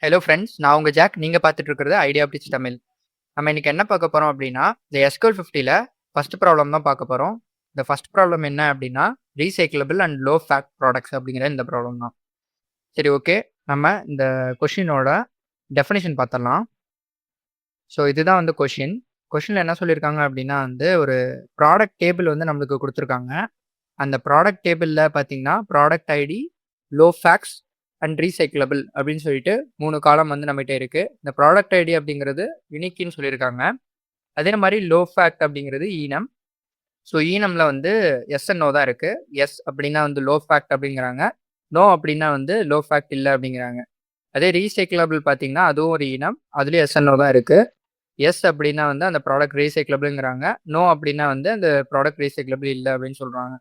Hello friends, நான் உங்க jack. நீங்க பார்த்துட்டு இருக்கிறது ஐடியா பிட்ச் தமிழ். நம்ம இன்னைக்கு என்ன பார்க்க போறோம் அப்படின்னா, இந்த SQL 50ல ஃபர்ஸ்ட் ப்ராப்ளம் தான் பார்க்க போறோம். இந்த ஃபர்ஸ்ட் ப்ராப்ளம் என்ன அப்படின்னா, recyclable and low fact products அப்படிங்கிற இந்த ப்ராப்ளம் தான். சரி, ஓகே. நம்ம இந்த கொஷினோட டெஃபினிஷன் பார்த்துடலாம். ஸோ இதுதான் வந்து கொஷின். கொஷினில் என்ன சொல்லியிருக்காங்க அப்படின்னா வந்து, ஒரு ப்ராடக்ட் டேபிள் வந்து நம்மளுக்கு கொடுத்துருக்காங்க. அந்த ப்ராடக்ட் டேபிளில் பார்த்தீங்கன்னா, product ID, low facts and recyclable அப்படின்னு சொல்லிட்டு 3 காலம் வந்து நம்மகிட்ட இருக்கு. இந்த ப்ராடக்ட் ஐடி அப்படிங்கிறது யூனிக்னு சொல்லியிருக்காங்க. அதே மாதிரி லோ ஃபேக்ட் அப்படிங்கிறது ஈனம். ஸோ ஈனம்ல வந்து எஸ் அண்ட் நோ தான் இருக்கு. எஸ் அப்படின்னா வந்து லோ ஃபேக்ட் அப்படிங்கிறாங்க. நோ அப்படின்னா வந்து லோ ஃபேக்ட் இல்லை அப்படிங்கிறாங்க. அதே ரீசைக்கிளபிள் பார்த்தீங்கன்னா அதுவும் ஒரு ஈனம். அதுலேயும் எஸ் அண்ட் நோ தான் இருக்கு. எஸ் அப்படின்னா வந்து அந்த ப்ராடக்ட் ரீசைக்கிளபிள்ங்கிறாங்க. நோ அப்படின்னா வந்து அந்த ப்ராடக்ட் ரீசைக்கிளபிள் இல்லை அப்படின்னு சொல்றாங்க.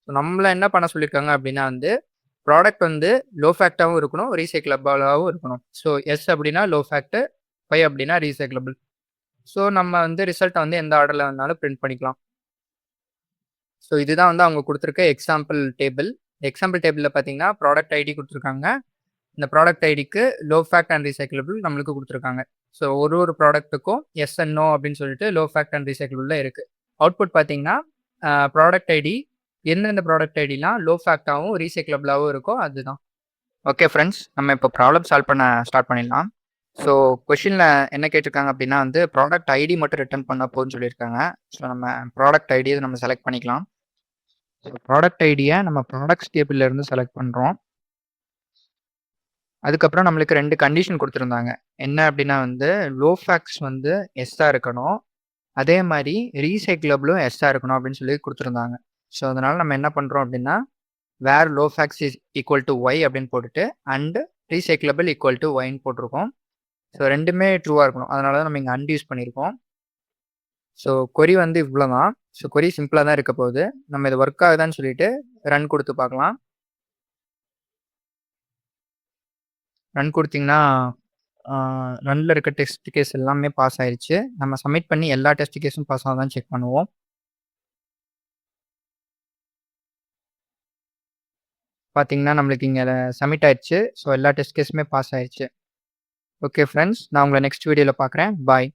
ஸோ நம்மள என்ன பண்ண சொல்லியிருக்காங்க அப்படின்னா வந்து, ப்ராடக்ட் வந்து லோ ஃபேக்டாகவும் இருக்கணும், ரீசைக்கிளபிளாகவும் இருக்கணும். ஸோ எஸ் அப்படின்னா லோ ஃபேக்ட், 5 அப்படின்னா ரீசைக்கிளபிள். ஸோ நம்ம வந்து ரிசல்ட்டை வந்து எந்த ஆர்டரில் வேணாலும் பிரிண்ட் பண்ணிக்கலாம். ஸோ இதுதான் வந்து அவங்க கொடுத்துருக்க எக்ஸாம்பிள் டேபிள். எக்ஸாம்பிள் டேபிளில் பார்த்தீங்கன்னா ப்ராடக்ட் ஐடி கொடுத்துருக்காங்க. இந்த ப்ராடக்ட் ஐடிக்கு லோ ஃபேக்ட் அண்ட் ரீசைக்கிளபிள் நம்மளுக்கு கொடுத்துருக்காங்க. ஸோ ஒரு ப்ராடக்ட்டுக்கும் எஸ் அண்ட் நோ அப்படின்னு சொல்லிட்டு லோ ஃபேக்ட் அண்ட் ரீசைக்கிளபிள் இருக்குது. அவுட்புட் பார்த்தீங்கன்னா ப்ராடக்ட் ஐடி எந்தெந்த ப்ராடக்ட் ஐடிலாம் லோ ஃபேக்டாகவும் ரீசைக்கிளபிளாகவும் இருக்கோ அதுதான். ஓகே ஃப்ரெண்ட்ஸ், நம்ம இப்போ ப்ராப்ளம் சால்வ் பண்ண ஸ்டார்ட் பண்ணிடலாம். ஸோ கொஷினில் என்ன கேட்டிருக்காங்க அப்படின்னா வந்து ப்ராடக்ட் ஐடி மட்டும் ரிட்டர்ன் பண்ண போகுதுன்னு சொல்லியிருக்காங்க. ஸோ நம்ம ப்ராடக்ட் ஐடியை நம்ம செலக்ட் பண்ணிக்கலாம். ஸோ ப்ராடக்ட் ஐடியை நம்ம ப்ராடக்ட்ஸ் டேபிள்லேருந்து செலக்ட் பண்ணுறோம். அதுக்கப்புறம் நம்மளுக்கு 2 கண்டிஷன் கொடுத்துருந்தாங்க. என்ன அப்படின்னா வந்து லோ ஃபேக்ட்ஸ் வந்து எஸ்ஸாக இருக்கணும், அதே மாதிரி ரீசைக்கிளபிளும் எஸ்ஸாக இருக்கணும் அப்படின்னு சொல்லி கொடுத்துருந்தாங்க. ஸோ அதனால் நம்ம என்ன பண்ணுறோம் அப்படின்னா, where low facts is equal to y அப்படின்னு போட்டுட்டு அண்ட் ரீசைக்கிளபிள் ஈக்குவல் டு ஒய்ன்னு போட்டிருக்கோம். ஸோ ரெண்டுமே ட்ரூவாக இருக்கணும். அதனால தான் நம்ம இங்கே அண்ட் யூஸ் பண்ணியிருக்கோம். ஸோ கொரி வந்து இவ்வளோ தான். ஸோ கொரி சிம்பிளாக தான் இருக்க போகுது. நம்ம இது ஒர்க் ஆகுதான்னு சொல்லிட்டு ரன் கொடுத்து பார்க்கலாம். ரன் கொடுத்தீங்கன்னா ரன்னில் இருக்க டெஸ்ட் கேஸ் எல்லாமே பாஸ் ஆயிடுச்சு. நம்ம சப்மிட் பண்ணி எல்லா டெஸ்ட் கேஸும் பாஸ் ஆகுதான்னு செக் பண்ணுவோம். பார்த்தீங்கன்னா நம்மளுக்கு இங்கே சப்மிட் ஆயிடுச்சு. ஸோ எல்லா டெஸ்ட் கேஸுமே பாஸ் ஆயிடுச்சு. ஓகே ஃப்ரெண்ட்ஸ், நான் உங்களை நெக்ஸ்ட் வீடியோவில் பார்க்குறேன். பாய்.